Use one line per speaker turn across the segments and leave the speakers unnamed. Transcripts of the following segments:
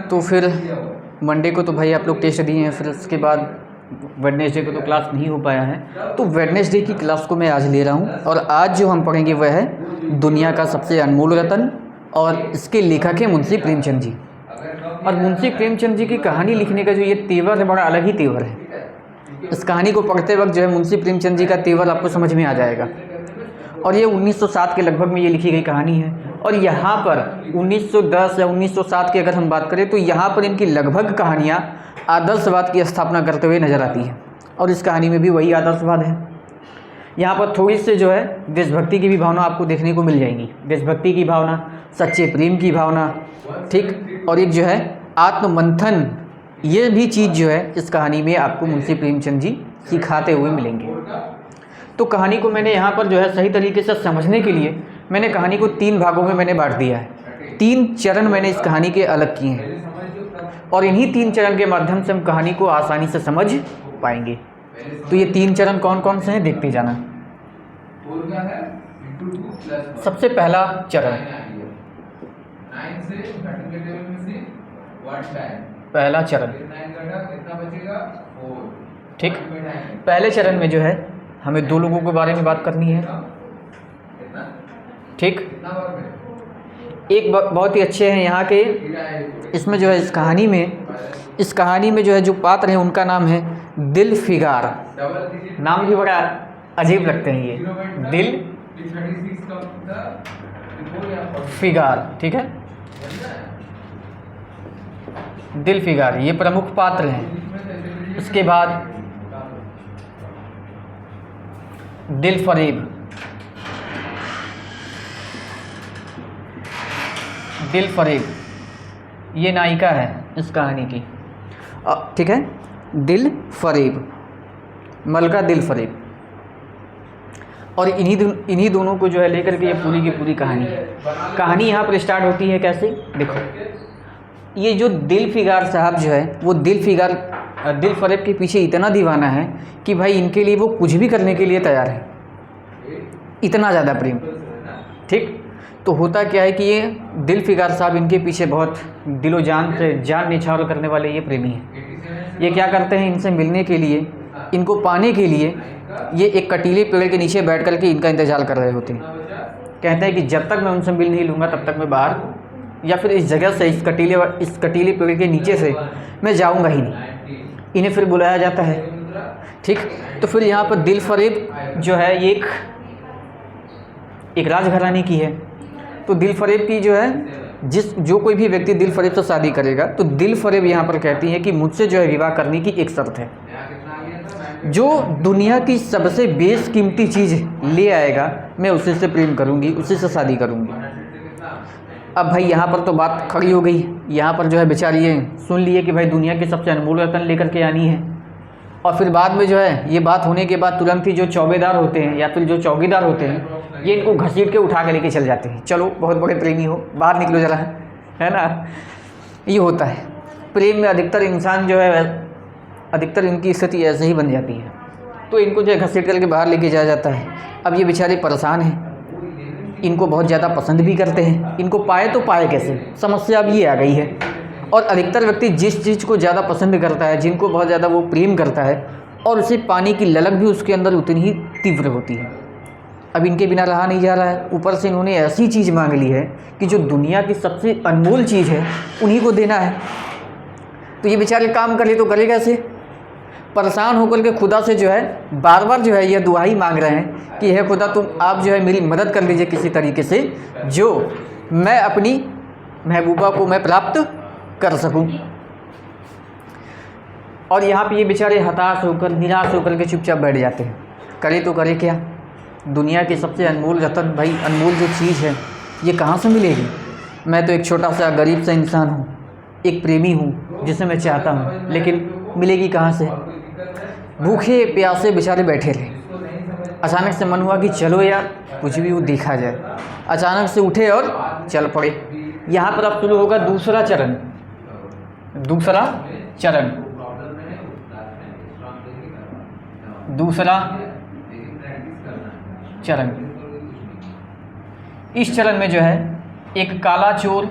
तो फिर मंडे को तो भाई आप लोग टेस्ट दिए हैं, फिर उसके बाद वेडनेसडे को तो क्लास नहीं हो पाया है। तो वेडनेसडे की क्लास को मैं आज ले रहा हूँ और आज जो हम पढ़ेंगे वह है दुनिया का सबसे अनमोल रतन और इसके लेखक है मुंशी प्रेमचंद जी। और मुंशी प्रेमचंद जी की कहानी लिखने का जो ये तेवर है, बड़ा अलग ही तेवर है। इस कहानी को पढ़ते वक्त जो है मुंशी प्रेमचंद जी का तेवर आपको समझ में आ जाएगा। और ये 1907 के लगभग में ये लिखी गई कहानी है। और यहाँ पर 1910 या 1907 की अगर हम बात करें तो यहाँ पर इनकी लगभग कहानियाँ आदर्शवाद की स्थापना करते हुए नजर आती हैं। और इस कहानी में भी वही आदर्शवाद है। यहाँ पर थोड़ी सी जो है देशभक्ति की भी भावना आपको देखने को मिल जाएंगी, देशभक्ति की भावना, सच्चे प्रेम की भावना, ठीक, और एक जो है आत्ममंथन, ये भी चीज़ जो है इस कहानी में आपको मुंशी प्रेमचंद जी सिखाते हुए मिलेंगे। तो कहानी को मैंने यहाँ पर जो है सही तरीके से समझने के लिए मैंने कहानी को 3 भागों में मैंने बांट दिया है। 3 चरण मैंने इस कहानी के अलग किए हैं और इन्हीं 3 चरण के माध्यम से हम कहानी को आसानी से समझ पाएंगे। तो ये 3 चरण कौन कौन से हैं देखते जाना। सबसे पहला चरण, पहला चरण, ठीक। पहले चरण में जो है हमें 2 लोगों के बारे में बात करनी है, ठीक। एक बहुत ही अच्छे हैं यहाँ के, इसमें जो है इस कहानी में जो है जो पात्र हैं उनका नाम है दिल फिगार। नाम भी बड़ा अजीब लगते हैं ये, दिल फिगार, ठीक है। दिल फिगार ये प्रमुख पात्र हैं। उसके बाद दिल फरेब, दिल फरेब ये नायिका है इस कहानी की, ठीक है। दिल फरेब, मलका दिल फरेब। और इन्हीं दोनों को जो है लेकर के ये पूरी की पूरी कहानी है। कहानी यहाँ पर स्टार्ट होती है कैसे, देखो। ये जो दिल फिगार साहब जो है वो दिल फरेब के पीछे इतना दीवाना है कि भाई इनके लिए वो कुछ भी करने के लिए तैयार है, इतना ज़्यादा प्रेम, ठीक। तो होता क्या है कि ये दिल फिगार साहब इनके पीछे बहुत दिलो जान से जान निछावर करने वाले ये प्रेमी हैं। ये क्या करते हैं, इनसे मिलने के लिए, इनको पाने के लिए ये एक कटीले पेड़ के नीचे बैठ कर के इनका इंतजार कर रहे होते हैं। कहते हैं कि जब तक मैं उनसे मिल नहीं लूँगा तब तक मैं बाहर या फिर इस जगह से, इस कटीले पेड़ के नीचे से मैं जाऊँगा ही नहीं। इन्हें फिर बुलाया जाता है, ठीक। तो फिर यहाँ पर दिल फरेब जो है ये एक राजघराने की है। तो दिल फरेब की जो है जो कोई भी व्यक्ति दिल फरेब से शादी करेगा तो दिल फरेब यहाँ पर कहती है कि मुझसे जो है विवाह करने की एक शर्त है, जो दुनिया की सबसे बेशकीमती चीज़ ले आएगा मैं उसी से प्रेम करूँगी, उसी से शादी करूँगी। अब भाई यहाँ पर तो बात खड़ी हो गई। यहाँ पर जो है बेचारी ये सुन लिए कि भाई दुनिया की सबसे अनमोल रतन लेकर के आनी है। और फिर बाद में जो है ये बात होने के बाद तुरंत ही जो चौबेदार होते हैं या फिर जो चौकीदार होते हैं ये इनको घसीट के उठा के लेके चल जाते हैं। चलो बहुत बड़े प्रेमी हो, बाहर निकलो ज़रा, है ना। ये होता है प्रेम में, अधिकतर इंसान जो है, अधिकतर इनकी स्थिति ऐसे ही बन जाती है। तो इनको जो है घसीट करके बाहर लेके जाया जाता है। अब ये बेचारे परेशान हैं, इनको बहुत ज़्यादा पसंद भी करते हैं। इनको पाए तो पाए कैसे, समस्या अब ये आ गई है। और अधिकतर व्यक्ति जिस चीज़ को ज़्यादा पसंद करता है, जिनको बहुत ज़्यादा वो प्रेम करता है, और उसे पाने की ललक भी उसके अंदर उतनी ही तीव्र होती है। अब इनके बिना रहा नहीं जा रहा है। ऊपर से इन्होंने ऐसी चीज़ मांग ली है कि जो दुनिया की सबसे अनमोल चीज़ है उन्हीं को देना है। तो ये बेचारे काम करे तो करे कैसे। परेशान होकर के खुदा से जो है बार बार जो है यह दुआ ही मांग रहे हैं कि हे खुदा तुम आप जो है मेरी मदद कर लीजिए किसी तरीके से, जो मैं अपनी महबूबा को मैं प्राप्त कर सकूं। और यहाँ पे ये बेचारे हताश होकर, निराश होकर के चुपचाप बैठ जाते हैं। करे तो करे क्या, दुनिया की सबसे अनमोल रतन, भाई अनमोल जो चीज़ है ये कहाँ से मिलेगी। मैं तो एक छोटा सा गरीब सा इंसान हूँ, एक प्रेमी हूँ जिसे मैं चाहता हूँ, लेकिन मिलेगी कहाँ से। भूखे प्यासे बेचारे बैठे रहे। अचानक से मन हुआ कि चलो यार कुछ भी वो देखा जाए। अचानक से उठे और चल पड़े। यहाँ पर अब शुरू होगा दूसरा चरण। दूसरा चरण इस चरण में जो है एक काला चोर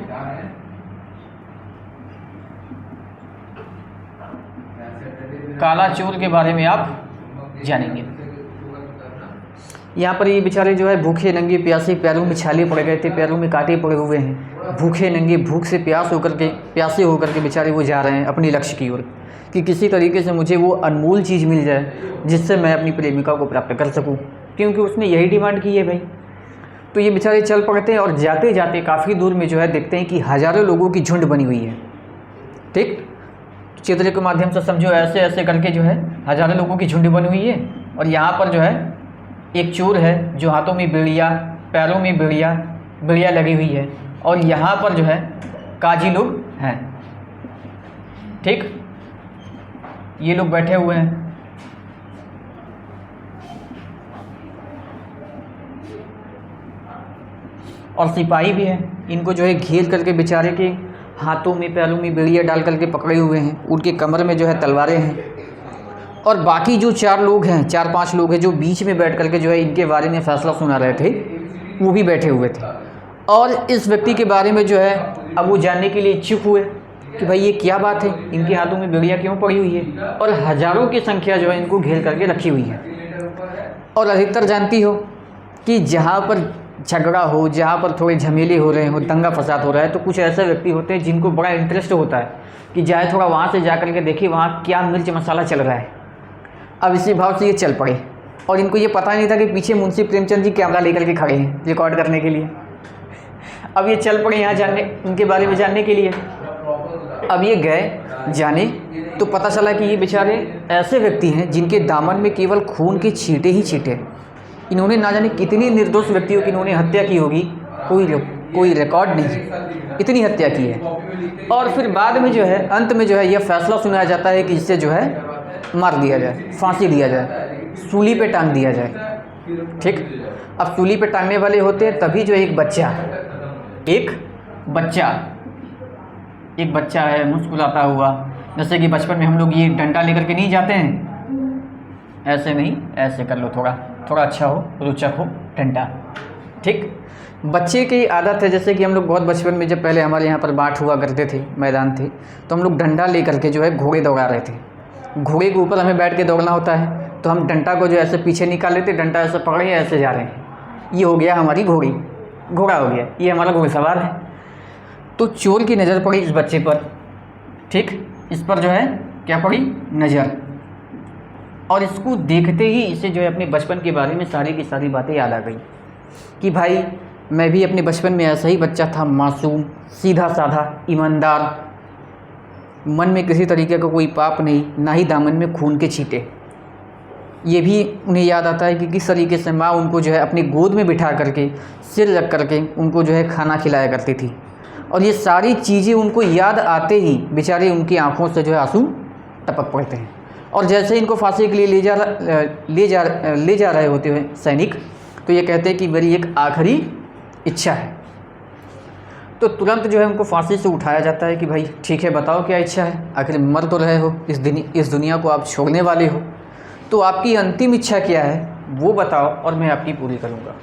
काला चोर के बारे में आप जानेंगे। यहाँ पर ये बेचारे जो है भूखे नंगे प्यासे, पैरों में छाले पड़ गए थे, पैरों में कांटे पड़े हुए हैं, भूखे नंगे भूख से प्यासे होकर के बेचारे वो जा रहे हैं अपने लक्ष्य की ओर कि किसी तरीके से मुझे वो अनमोल चीज़ मिल जाए जिससे मैं अपनी प्रेमिका को प्राप्त कर सकूं, क्योंकि उसने यही डिमांड की है भाई। तो ये बेचारे चल पड़ते हैं और जाते जाते काफ़ी दूर में जो है देखते हैं कि हज़ारों लोगों की झुंड बनी हुई है। ठीक, चित्र के माध्यम से समझो, ऐसे ऐसे करके जो है हज़ारों लोगों की झुंड बनी हुई है और यहाँ पर जो है एक चोर है जो हाथों में बेड़िया, पैरों में बेड़िया लगी हुई है और यहाँ पर जो है काजी लोग हैं। ठीक, ये लोग बैठे हुए हैं और सिपाही भी हैं, इनको जो है घेर करके बेचारे के हाथों में पैरों में बेड़िया डाल करके पकड़े हुए हैं, उनके कमर में जो है तलवारें हैं और बाकी जो 4-5 लोग हैं जो बीच में बैठ करके जो है इनके बारे में फैसला सुना रहे थे, वो भी बैठे हुए थे और इस व्यक्ति के बारे में जो है अब वो जानने के लिए इच्छुक हुए कि भाई ये क्या बात है, इनके हाथों में बेड़िया क्यों पड़ी हुई है और हज़ारों की संख्या जो है इनको घेर करके रखी हुई है। और अधिकतर जानती हो कि जहाँ पर झगड़ा हो, जहाँ पर थोड़े झमेले हो रहे हो, दंगा फसाद हो रहा है, तो कुछ ऐसे व्यक्ति होते हैं जिनको बड़ा इंटरेस्ट होता है कि जाए थोड़ा वहाँ से जा कर के देखिए वहाँ क्या मिर्च मसाला चल रहा है। अब इसी भाव से ये चल पड़े और इनको ये पता नहीं था कि पीछे मुंशी प्रेमचंद जी कैमरा लेकर के खड़े हैं रिकॉर्ड करने के लिए। अब ये चल पड़े यहाँ जानने, उनके बारे में जानने के लिए। अब ये गए जाने तो पता चला कि ये बेचारे ऐसे व्यक्ति हैं जिनके दामन में केवल खून के छींटे ही छींटे। इन्होंने ना जाने कितनी निर्दोष व्यक्तियों की इन्होंने हत्या की होगी, कोई रिकॉर्ड नहीं, इतनी हत्या की है। और फिर बाद में जो है अंत में जो है यह फैसला सुनाया जाता है कि इससे जो है मार दिया जाए, फांसी दिया जाए, सूली पे टांग दिया जाए। ठीक, अब सूली पे टांगने वाले होते हैं तभी जो एक बच्चा है मुस्कुराता हुआ, जैसे कि बचपन में हम लोग ये डंडा लेकर के नहीं जाते हैं, ऐसे नहीं, ऐसे कर लो, थोड़ा अच्छा हो, रोचक हो डंडा। ठीक, बच्चे की आदत है, जैसे कि हम लोग बहुत बचपन में जब पहले हमारे यहाँ पर बाट हुआ करते थे, मैदान थे, तो हम लोग डंडा लेकर के जो है घोड़े दौड़ा रहे थे। घोड़े के ऊपर हमें बैठ के दौड़ना होता है, तो हम डंडा को जो ऐसे पीछे निकाल लेते, डंडा ऐसे पकड़े ऐसे जा रहे हैं, ये हो गया हमारी घोड़ा हो गया, ये हमारा घोड़सवार है। तो चोर की नज़र पड़ी इस बच्चे पर। ठीक, इस पर जो है क्या पड़ी, नज़र, और इसको देखते ही इसे जो है अपने बचपन के बारे में सारी की सारी बातें याद आ गई कि भाई मैं भी अपने बचपन में ऐसा ही बच्चा था, मासूम, सीधा साधा, ईमानदार, मन में किसी तरीके का कोई पाप नहीं, ना ही दामन में खून के छींटे। ये भी उन्हें याद आता है कि किस तरीके से माँ उनको जो है अपनी गोद में बिठा करके सिर रख करके उनको जो है खाना खिलाया करती थी। और ये सारी चीज़ें उनको याद आते ही बेचारे उनकी आंखों से जो है आंसू टपक पड़ते हैं। और जैसे इनको फांसी के लिए ले जा रहे होते हैं सैनिक, तो ये कहते हैं कि मेरी एक आखिरी इच्छा है। तो तुरंत जो है उनको फांसी से उठाया जाता है कि भाई ठीक है, बताओ क्या इच्छा है, आखिर मर तो रहे हो, इस दुनिया को आप छोड़ने वाले हो, तो आपकी अंतिम इच्छा क्या है वो बताओ और मैं आपकी पूरी करूँगा।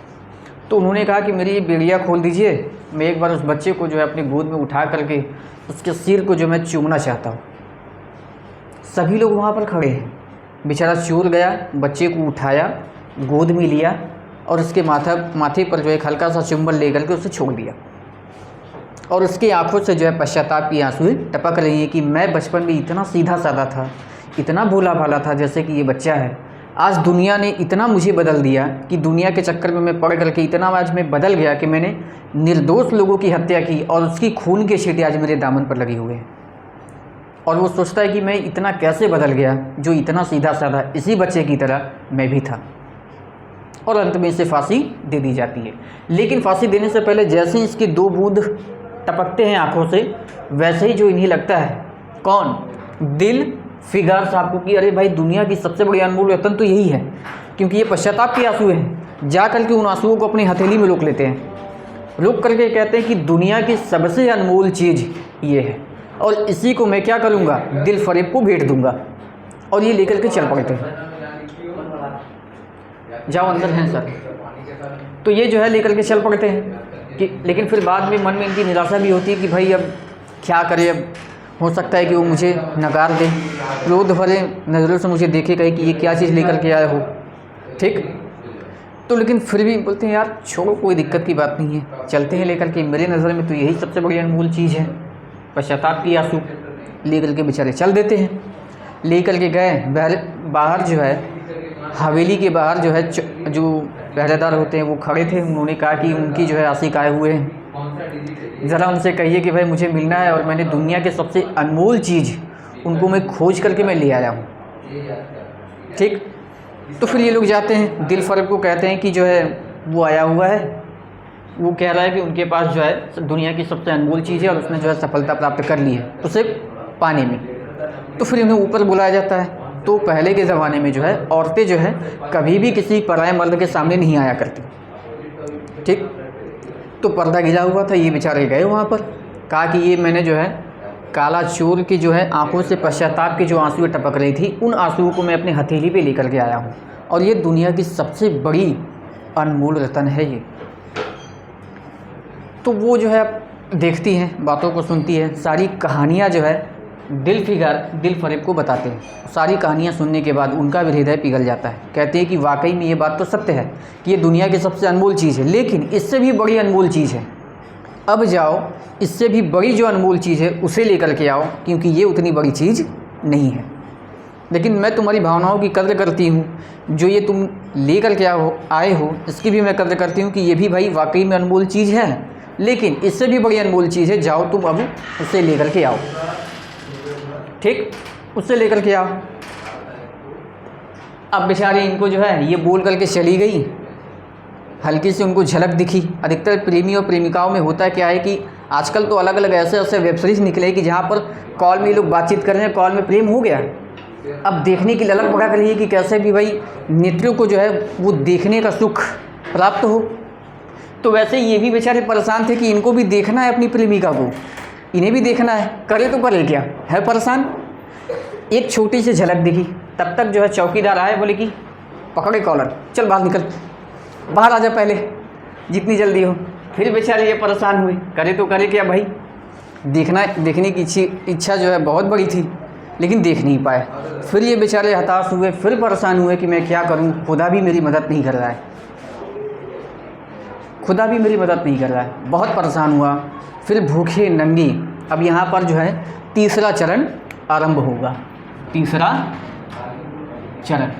तो उन्होंने कहा कि मेरी ये बेड़िया खोल दीजिए, मैं एक बार उस बच्चे को जो है अपनी गोद में उठा करके उसके सिर को जो मैं चूमना चाहता हूँ। सभी लोग वहाँ पर खड़े हैं। बेचारा चोर गया, बच्चे को उठाया, गोद में लिया और उसके माथे पर जो एक हल्का सा चुंबन ले करके उसे छोड़ दिया। और उसकी आंखों से जो है पश्चाताप की आंसू टपक रही है कि मैं बचपन में इतना सीधा साधा था, इतना भोला भाला था जैसे कि ये बच्चा है। आज दुनिया ने इतना मुझे बदल दिया कि दुनिया के चक्कर में मैं पड़ करके इतना आज मैं बदल गया कि मैंने निर्दोष लोगों की हत्या की और उसकी खून के छींटे आज मेरे दामन पर लगे हुए हैं। और वो सोचता है कि मैं इतना कैसे बदल गया जो इतना सीधा साधा इसी बच्चे की तरह मैं भी था। और अंत में इसे फांसी दे दी जाती है। लेकिन फांसी देने से पहले जैसे ही इसकी 2 बूंद टपकते हैं आँखों से, वैसे ही जो इन्हें लगता है, कौन, दिल फिगार साहब को, कि अरे भाई दुनिया की सबसे बड़ी अनमोल रत्न तो यही है, क्योंकि ये पश्चाताप के आंसू हैं। जा कर के उन आंसुओं को अपनी हथेली में रोक लेते हैं, रोक करके कहते हैं कि दुनिया की सबसे अनमोल चीज़ ये है और इसी को मैं क्या करूँगा, दिल फरेब को भेंट दूँगा। और ये लेकर के चल पड़ते हैं, जाओ अंदर हैं सर। तो ये जो है लेकर के चल पड़ते हैं कि, लेकिन फिर बाद में मन में इनकी निराशा भी होती है कि भाई अब क्या करें, अब हो सकता है कि वो मुझे नकार दे, क्रोध भरे नज़रों से मुझे देखे, कहे कि ये क्या चीज़ लेकर के आए हो, ठीक। तो लेकिन फिर भी बोलते हैं यार छोड़ो, कोई दिक्कत की बात नहीं है, चलते हैं लेकर के। मेरे नज़र में तो यही सबसे बड़ी अनमोल चीज़ है, पश्चाताप की आंसू। लेकर के बेचारे चल देते हैं, लेकर के गए। बाहर जो है हवेली के बाहर जो है जो पहरेदार होते हैं वो खड़े थे। उन्होंने कहा कि उनकी जो है आशिक आए हुए हैं, ज़रा उनसे कहिए कि भाई मुझे मिलना है और मैंने दुनिया के सबसे अनमोल चीज़ उनको मैं खोज करके मैं ले आया हूँ, ठीक। तो फिर ये लोग जाते हैं, दिल फरेब को कहते हैं कि जो है वो आया हुआ है, वो कह रहा है कि उनके पास जो है दुनिया की सबसे अनमोल चीज़ है और उसने जो है सफलता प्राप्त कर ली है, उसे पाने में। तो फिर उन्हें ऊपर बुलाया जाता है। तो पहले के ज़माने में जो है औरतें जो है कभी भी किसी पराये मर्द के सामने नहीं आया करती, ठीक। तो पर्दा गिरा हुआ था, ये बेचारे गए वहाँ पर, कहा कि ये मैंने जो है काला चोर की जो है आंखों से पश्चाताप की जो आंसू टपक रही थी, उन आंसुओं को मैं अपने हथेली पे लेकर के आया हूँ और ये दुनिया की सबसे बड़ी अनमोल रत्न है ये। तो वो जो है देखती हैं, बातों को सुनती है, सारी कहानियाँ जो है दिल फरेब को बताते हैं। सारी कहानियाँ सुनने के बाद उनका भी हृदय पिघल जाता है। कहते हैं कि वाकई में ये बात तो सत्य है कि ये दुनिया की सबसे अनमोल चीज़ है, लेकिन इससे भी बड़ी अनमोल चीज़ है। अब जाओ इससे भी बड़ी जो अनमोल चीज़ है उसे लेकर के आओ, क्योंकि ये उतनी बड़ी चीज़ नहीं है। लेकिन मैं तुम्हारी भावनाओं की कद्र करती हूँ, जो ये तुम लेकर के आए हो इसकी भी मैं कद्र करती हूँ कि ये भी भाई वाकई में अनमोल चीज़ है, लेकिन इससे भी बड़ी अनमोल चीज़ है। जाओ तुम अब उसे लेकर के आओ, ठीक, उससे लेकर के आओ। अब बेचारे इनको जो है ये बोल करके चली गई। हल्की सी उनको झलक दिखी। अधिकतर प्रेमी और प्रेमिकाओं में होता क्या है कि आजकल तो अलग अलग ऐसे ऐसे वेब सीरीज़ निकले कि जहाँ पर कॉल में ये लोग बातचीत कर रहे हैं, कॉल में प्रेम हो गया। अब देखने की ललक बढ़ा कर रही है कि कैसे भी भाई नेत्रों को जो है वो देखने का सुख प्राप्त हो। तो वैसे ये भी बेचारे परेशान थे कि इनको भी देखना है अपनी प्रेमिका को, इन्हें भी देखना है, करे तो करे क्या, है परेशान। एक छोटी सी झलक दिखी, तब तक जो है चौकीदार आए, बोले कि पकड़े कॉलर, चल बाहर निकल, बाहर आ जा पहले, जितनी जल्दी हो। फिर बेचारे ये परेशान हुए, करे तो करे क्या भाई, देखने की इच्छा जो है बहुत बड़ी थी, लेकिन देख नहीं पाए। फिर ये बेचारे हताश हुए, फिर परेशान हुए कि मैं क्या करूं, खुदा भी मेरी मदद नहीं कर रहा है, खुदा भी मेरी मदद नहीं कर रहा है। बहुत परेशान हुआ। फिर भूखे नंगे, अब यहाँ पर जो है तीसरा चरण आरंभ होगा। तीसरा चरण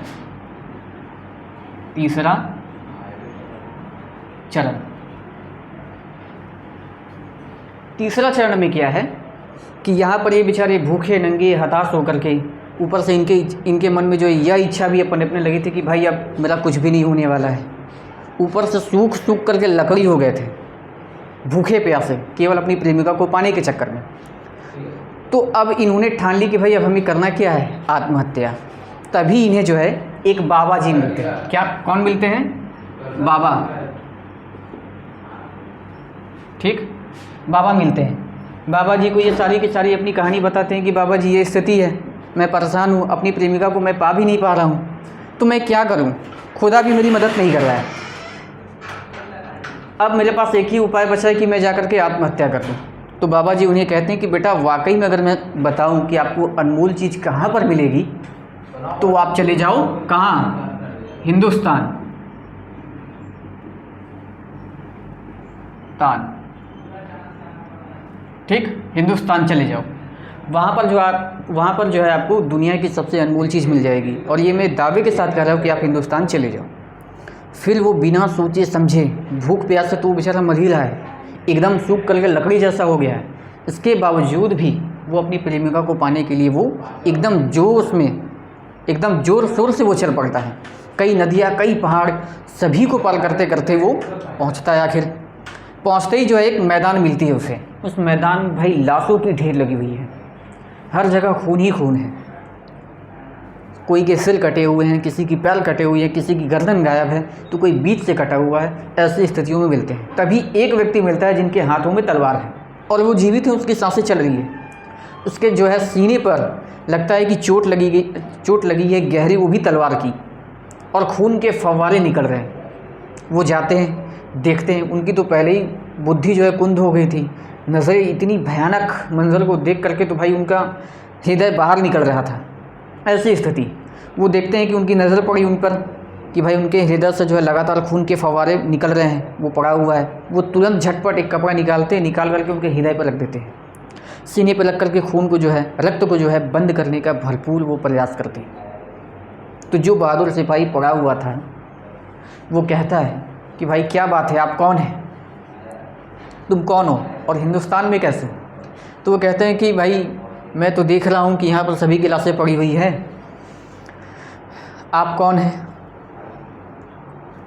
तीसरा चरण में क्या है कि यहाँ पर ये बेचारे भूखे नंगे हताश होकर के, ऊपर से इनके मन में जो यह इच्छा भी अपने लगी थी कि भाई अब मेरा कुछ भी नहीं होने वाला है। ऊपर से सूख करके लकड़ी हो गए थे, भूखे प्यासे, केवल अपनी प्रेमिका को पाने के चक्कर में। तो अब इन्होंने ठान ली कि भाई अब हमें करना क्या है, आत्महत्या। तभी इन्हें जो है एक बाबा जी मिलते हैं। क्या, कौन मिलते हैं? बाबा, ठीक, बाबा मिलते हैं। बाबा जी को ये सारी की सारी अपनी कहानी बताते हैं कि बाबा जी ये स्थिति है, मैं परेशान हूँ, अपनी प्रेमिका को मैं पा भी नहीं पा रहा हूँ, तो मैं क्या करूँ, खुदा भी मेरी मदद नहीं कर रहा है। अब मेरे पास एक ही उपाय बचा है कि मैं जाकर के आत्महत्या कर दूँ। तो बाबा जी उन्हें कहते हैं कि बेटा वाकई में अगर मैं बताऊं कि आपको अनमोल चीज़ कहाँ पर मिलेगी, तो आप चले जाओ कहाँ, हिंदुस्तान, ठीक, हिंदुस्तान चले जाओ। वहाँ पर जो है आपको दुनिया की सबसे अनमोल चीज़ मिल जाएगी। और ये मैं दावे के साथ कह रहा हूँ कि आप हिंदुस्तान चले जाओ। फिर वो बिना सोचे समझे, भूख प्यास से तो बेचारा मर ही रहा है, एकदम सूख करके लकड़ी जैसा हो गया है। इसके बावजूद भी वो अपनी प्रेमिका को पाने के लिए वो एकदम जोश में, एकदम ज़ोर शोर से वो चल पड़ता है। कई नदियाँ, कई पहाड़, सभी को पार करते करते वो पहुंचता है। आखिर पहुंचते ही जो है एक मैदान मिलती है उसे। उस मैदान में भाई लाशों की ढेर लगी हुई है, हर जगह खून ही खून है। कोई के सिर कटे हुए हैं, किसी की पैर कटे हुए हैं, किसी की गर्दन गायब है, तो कोई बीच से कटा हुआ है। ऐसी स्थितियों में मिलते हैं। तभी एक व्यक्ति मिलता है जिनके हाथों में तलवार है और वो जीवित है, उसकी सांसें चल रही है। उसके जो है सीने पर लगता है कि चोट लगी है गहरी, वो भी तलवार की, और खून के फव्वारे निकल रहे हैं। वो जाते हैं, देखते हैं, उनकी तो पहले ही बुद्धि जो है कुंद हो गई थी। नज़रें इतनी भयानक मंजर को देख करके तो भाई उनका हृदय बाहर निकल रहा था। ऐसी स्थिति, वो देखते हैं कि उनकी नज़र पड़ी उन पर कि भाई उनके हृदय से जो है लगातार खून के फव्वारे निकल रहे हैं, वो पड़ा हुआ है। वो तुरंत झटपट एक कपड़ा निकाल करके उनके हृदय पर रख देते हैं। सीने पर रख करके खून को जो है, रक्त को जो है बंद करने का भरपूर वो प्रयास करते हैं। तो जो बहादुर सिपाही पड़ा हुआ था वो कहता है कि भाई क्या बात है, आप कौन हैं, तुम कौन हो और हिंदुस्तान में कैसे? तो वो कहते हैं कि भाई मैं तो देख रहा हूँ कि यहाँ पर सभी की लाशें पड़ी हुई है, आप कौन हैं?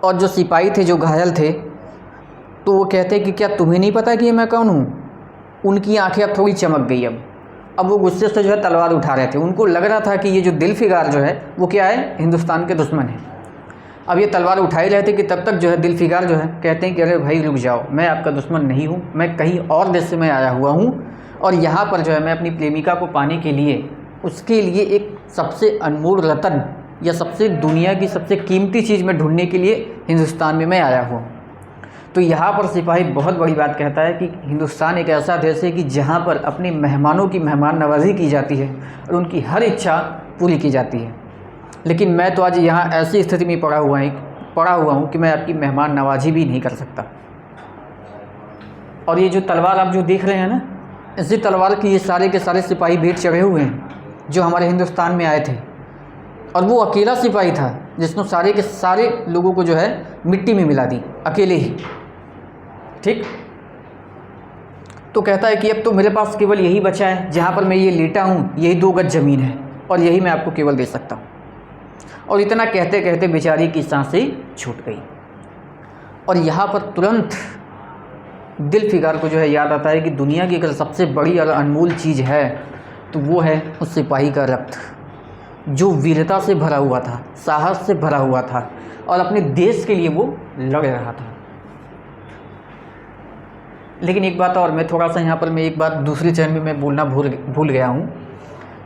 और जो सिपाही थे जो घायल थे तो वो कहते हैं कि क्या तुम्हें नहीं पता कि मैं कौन हूँ? उनकी आंखें अब थोड़ी चमक गई। अब वो गुस्से से जो है तलवार उठा रहे थे। उनको लग रहा था कि ये जो दिलफिगार जो है वो क्या है, हिंदुस्तान के दुश्मन है। अब ये तलवार उठा ही रहे थे कि तब तक जो है दिलफिगार जो है कहते हैं कि अरे भाई रुक जाओ, मैं आपका दुश्मन नहीं हूँ, मैं कहीं और देश से मैं आया हुआ हूँ और यहाँ पर जो है मैं अपनी प्रेमिका को पाने के लिए, उसके लिए एक सबसे अनमोल रतन या सबसे दुनिया की सबसे कीमती चीज़ में ढूंढने के लिए हिंदुस्तान में मैं आया हूँ। तो यहाँ पर सिपाही बहुत बड़ी बात कहता है कि हिंदुस्तान एक ऐसा देश है कि जहाँ पर अपने मेहमानों की मेहमान नवाजी की जाती है और उनकी हर इच्छा पूरी की जाती है। लेकिन मैं तो आज यहाँ ऐसी स्थिति में पड़ा हुआ हूँ कि मैं आपकी मेहमान नवाजी भी नहीं कर सकता। और ये जो तलवार आप जो देख रहे हैं ना, इसी तलवार की ये सारे के सारे सिपाही भेंट चढ़े हुए हैं जो हमारे हिंदुस्तान में आए थे। और वो अकेला सिपाही था जिसने सारे के सारे लोगों को जो है मिट्टी में मिला दी, अकेले ही। ठीक, तो कहता है कि अब तो मेरे पास केवल यही बचा है, जहाँ पर मैं ये लेटा हूँ यही 2 गज ज़मीन है और यही मैं आपको केवल दे सकता हूँ। और इतना कहते कहते बेचारी की सांसें छूट गई। और यहाँ पर तुरंत दिलफिगार को जो है याद आता है कि दुनिया की अगर सबसे बड़ी और अनमोल चीज़ है तो वो है उस सिपाही का रक्त, जो वीरता से भरा हुआ था, साहस से भरा हुआ था और अपने देश के लिए वो लड़ रहा था। लेकिन एक बात और, मैं थोड़ा सा यहाँ पर मैं एक बात दूसरे चरण में मैं बोलना भूल गया हूँ।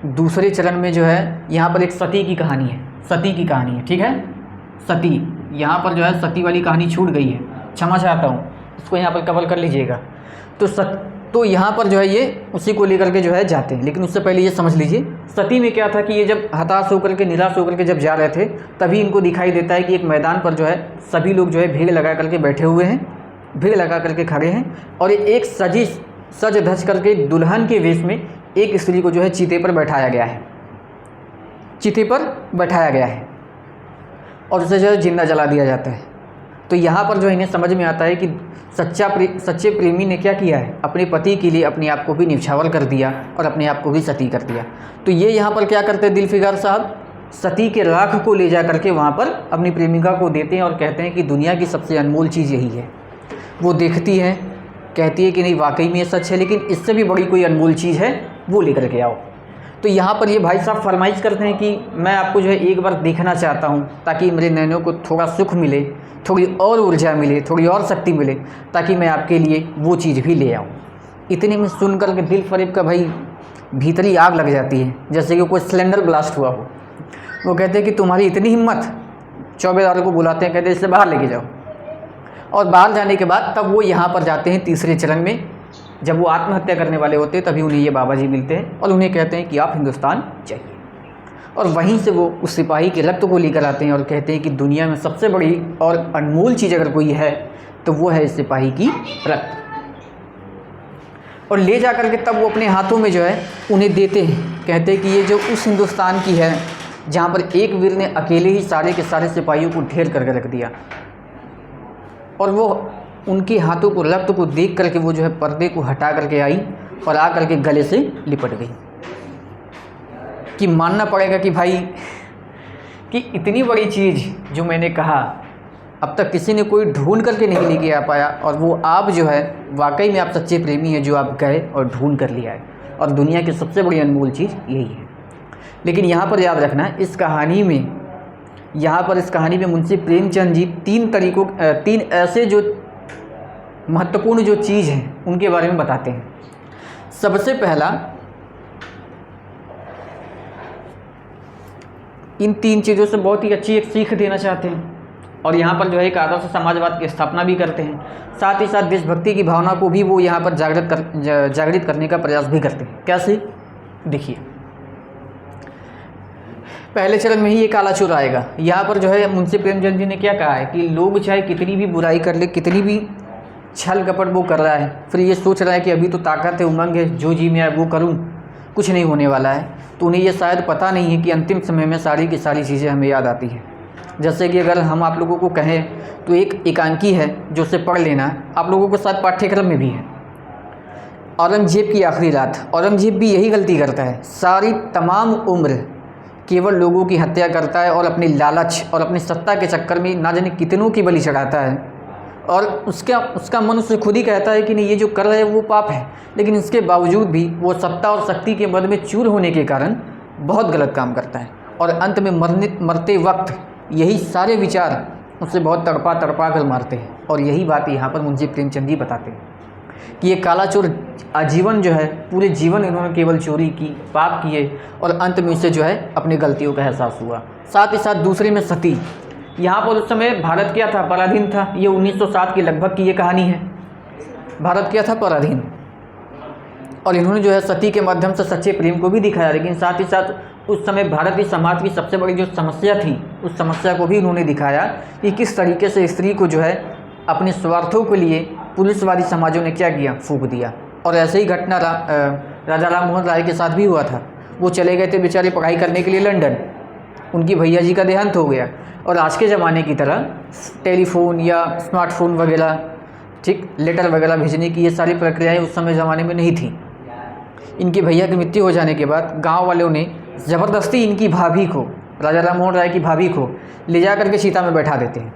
दूसरे चरण में जो है यहाँ पर एक सती की कहानी है, सती की कहानी है। ठीक है, सती, यहाँ पर जो है सती वाली कहानी छूट गई है, क्षमा चाहता हूँ, इसको यहाँ पर कवर कर लीजिएगा। तो यहाँ पर जो है ये उसी को लेकर के जो है जाते हैं। लेकिन उससे पहले ये समझ लीजिए सती में क्या था कि ये जब हताश होकर के, निराश होकर के जब जा रहे थे, तभी इनको दिखाई देता है कि एक मैदान पर जो है सभी लोग जो है भीड़ लगा करके बैठे हुए हैं, भीड़ लगा करके खड़े हैं। और एक सज धज करके दुल्हन के वेश में एक स्त्री को जो है चीते पर बैठाया गया है, चीते पर बैठाया गया है और उसे जो है जिंदा जला दिया जाता है। तो यहाँ पर जो इन्हें समझ में आता है कि सच्चे प्रेमी ने क्या किया है, अपने पति के लिए अपने आप को भी निछावर कर दिया और अपने आप को भी सती कर दिया। तो ये यहाँ पर क्या करते हैं दिलफिगार साहब, सती के राख को ले जा करके वहाँ पर अपनी प्रेमिका को देते हैं और कहते हैं कि दुनिया की सबसे अनमोल चीज़ यही है। वो देखती है, कहती है कि नहीं वाकई में ये सच है, लेकिन इससे भी बड़ी कोई अनमोल चीज़ है, वो लेकर के आओ। तो यहाँ पर ये भाई साहब फरमाइश करते हैं कि मैं आपको जो है एक बार देखना चाहता हूँ, ताकि मेरे नैनों को थोड़ा सुख मिले, थोड़ी और ऊर्जा मिले, थोड़ी और शक्ति मिले, ताकि मैं आपके लिए वो चीज़ भी ले आऊँ। इतने में सुन कर के दिल फरेब का भाई भीतरी आग लग जाती है, जैसे कि कोई सिलेंडर ब्लास्ट हुआ हो। वो कहते हैं कि तुम्हारी इतनी हिम्मत, चौबेदार को बुलाते हैं, कहते हैं इससे बाहर लेके जाओ। और बाहर जाने के बाद तब वो यहाँ पर जाते हैं तीसरे चरण में, जब वो आत्महत्या करने वाले होते हैं, तभी उन्हें ये बाबा जी मिलते हैं और उन्हें कहते हैं कि आप हिंदुस्तान चाहिए। और वहीं से वो उस सिपाही के रक्त को लेकर आते हैं और कहते हैं कि दुनिया में सबसे बड़ी और अनमोल चीज़ अगर कोई है तो वो है इस सिपाही की रक्त। और ले जा कर के तब वो अपने हाथों में जो है उन्हें देते हैं, कहते हैं कि ये जो उस हिंदुस्तान की है जहाँ पर एक वीर ने अकेले ही सारे के सारे सिपाहियों को ढेर करके रख दिया। और वो उनके हाथों को, रक्त को देख करके वो जो है पर्दे को हटा करके आई और आ करके गले से लिपट गई। कि मानना पड़ेगा कि भाई कि इतनी बड़ी चीज़ जो मैंने कहा अब तक किसी ने कोई ढूंढ करके नहीं लेके आ पाया, और वो आप जो है वाकई में आप सच्चे प्रेमी हैं जो आप गए और ढूंढ कर लिया है। और दुनिया की सबसे बड़ी अनमोल चीज़ यही है। लेकिन यहाँ पर याद रखना, इस कहानी में मुंशी प्रेमचंद जी तीन ऐसे जो महत्वपूर्ण जो चीज़ हैं उनके बारे में बताते हैं। सबसे पहला, इन 3 चीज़ों से बहुत ही अच्छी एक सीख देना चाहते हैं। और यहाँ पर जो है एक आदर्श समाजवाद की स्थापना भी करते हैं। साथ ही साथ देशभक्ति की भावना को भी वो यहाँ पर जागृत करने का प्रयास भी करते हैं। कैसे, देखिए पहले चरण में ही ये काला चोर आएगा। यहाँ पर जो है मुंशी प्रेमचंद जी ने क्या कहा है कि लोग चाहे कितनी भी बुराई कर ले, कितनी भी छल कपट वो कर रहा है, फिर ये सोच रहा है कि अभी तो ताकत है, उमंग है, जो जी में आए वो करूँ, कुछ नहीं होने वाला है। तो उन्हें ये शायद पता नहीं है कि अंतिम समय में सारी की सारी चीज़ें हमें याद आती हैं। जैसे कि अगर हम आप लोगों को कहें तो एक एकांकी है जो उसे पढ़ लेना है, आप लोगों के साथ पाठ्यक्रम में भी है, औरंगजेब की आखिरी रात। औरंगजेब भी यही गलती करता है, सारी तमाम उम्र केवल लोगों की हत्या करता है और अपनी लालच और अपनी सत्ता के चक्कर में ना जाने कितनों की बलि चढ़ाता है। और उसका मन उससे खुद ही कहता है कि नहीं, ये जो कर रहे हैं वो पाप है, लेकिन इसके बावजूद भी वो सत्ता और शक्ति के मद में चूर होने के कारण बहुत गलत काम करता है। और अंत में मरते वक्त यही सारे विचार उससे बहुत तड़पा कर मारते हैं। और यही बात यहाँ पर मुंशी प्रेमचंद जी बताते हैं कि ये काला चोर आजीवन जो है, पूरे जीवन इन्होंने केवल चोरी की, पाप किए, और अंत में इसे जो है अपनी गलतियों का एहसास हुआ। साथ ही साथ दूसरे में सती। यहाँ पर उस समय भारत क्या था, पराधीन था। ये 1907 के लगभग की ये कहानी है। भारत क्या था, पराधीन। और इन्होंने जो है सती के माध्यम से सच्चे प्रेम को भी दिखाया, लेकिन साथ ही साथ उस समय भारतीय समाज की सबसे बड़ी जो समस्या थी, उस समस्या को भी उन्होंने दिखाया कि किस तरीके से स्त्री को जो है अपने स्वार्थों के लिए पुलिसवादी समाजों ने क्या किया, फूंक दिया। और ऐसे ही घटना राजा राम मोहन राय के साथ भी हुआ था। वो चले गए थे बेचारे पढ़ाई करने के लिए लंदन, उनकी भैया जी का देहांत हो गया। और आज के ज़माने की तरह टेलीफोन या स्मार्टफोन वगैरह, ठीक, लेटर वगैरह भेजने की ये सारी प्रक्रियाएं उस समय ज़माने में नहीं थी। इनके भैया की मृत्यु हो जाने के बाद गांव वालों ने ज़बरदस्ती इनकी भाभी को, राजा राम मोहन राय की भाभी को ले जा करके चिता में बैठा देते हैं।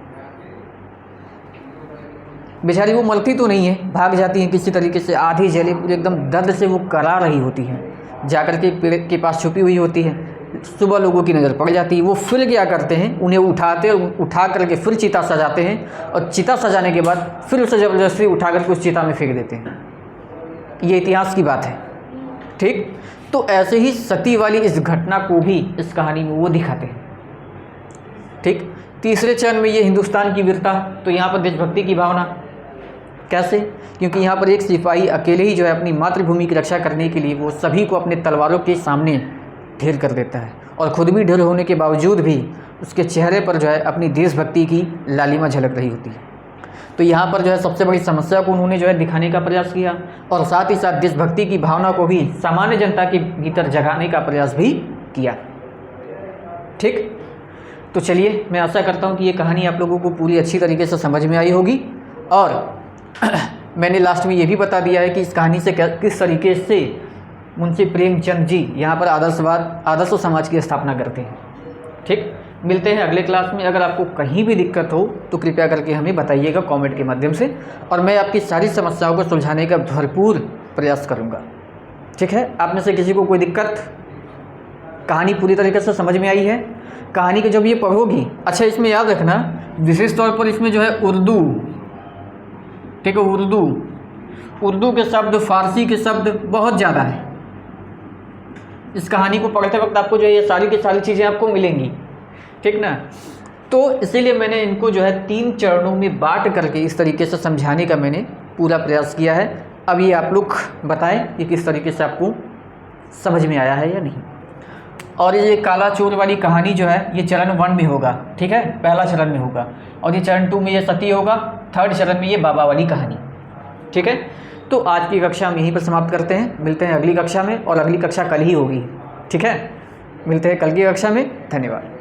बेचारी वो मरती तो नहीं है, भाग जाती हैं किसी तरीके से, आधी जले पूरे एकदम दर्द से वो करा रही होती हैं, जाकर के पेड़ के पास छुपी हुई होती है। सुबह लोगों की नज़र पड़ जाती है। वो फिर क्या करते हैं, उन्हें उठा करके फिर चिता सजाते हैं, और चिता सजाने के बाद फिर उसे ज़बरदस्ती उठा करके उस चिता में फेंक देते हैं। ये इतिहास की बात है, ठीक। तो ऐसे ही सती वाली इस घटना को भी इस कहानी में वो दिखाते हैं, ठीक। तीसरे चरण में ये हिंदुस्तान की वीरता। तो यहाँ पर देशभक्ति की भावना कैसे, क्योंकि यहाँ पर एक सिपाही अकेले ही जो है अपनी मातृभूमि की रक्षा करने के लिए वो सभी को अपने तलवारों के सामने ढेर कर देता है, और ख़ुद भी ढेर होने के बावजूद भी उसके चेहरे पर जो है अपनी देशभक्ति की लालिमा झलक रही होती है। तो यहाँ पर जो है सबसे बड़ी समस्या को उन्होंने जो है दिखाने का प्रयास किया, और साथ ही साथ देशभक्ति की भावना को भी सामान्य जनता के भीतर जगाने का प्रयास भी किया, ठीक। तो चलिए, मैं आशा करता हूँ कि ये कहानी आप लोगों को पूरी अच्छी तरीके से समझ में आई होगी। और मैंने लास्ट में ये भी बता दिया है कि इस कहानी से किस तरीके से मुंशी प्रेमचंद जी यहाँ पर आदर्श समाज की स्थापना करते हैं, ठीक। मिलते हैं अगले क्लास में। अगर आपको कहीं भी दिक्कत हो तो कृपया करके हमें बताइएगा कमेंट के माध्यम से, और मैं आपकी सारी समस्याओं को सुलझाने का भरपूर प्रयास करूँगा, ठीक है। आप में से किसी को कोई दिक्कत, कहानी पूरी तरीके से समझ में आई है? कहानी के जब ये पढ़ोगी, अच्छा इसमें याद रखना विशेष तौर पर इसमें जो है उर्दू, ठीक है, उर्दू के शब्द, फारसी के शब्द बहुत ज़्यादा है। इस कहानी को पढ़ते वक्त आपको जो है ये सारी की सारी चीज़ें आपको मिलेंगी, ठीक ना। तो इसीलिए मैंने इनको जो है 3 चरणों में बांट करके इस तरीके से समझाने का मैंने पूरा प्रयास किया है। अब ये आप लोग बताएं कि किस तरीके से आपको समझ में आया है या नहीं। और ये काला चोर वाली कहानी जो है ये चरण 1 में होगा, ठीक है, पहला चरण में होगा, और ये चरण 2 में ये सती होगा, 3rd चरण में ये बाबा वाली कहानी, ठीक है। तो आज की कक्षा हम यहीं पर समाप्त करते हैं। मिलते हैं अगली कक्षा में, और अगली कक्षा कल ही होगी, ठीक है। मिलते हैं कल की कक्षा में। धन्यवाद।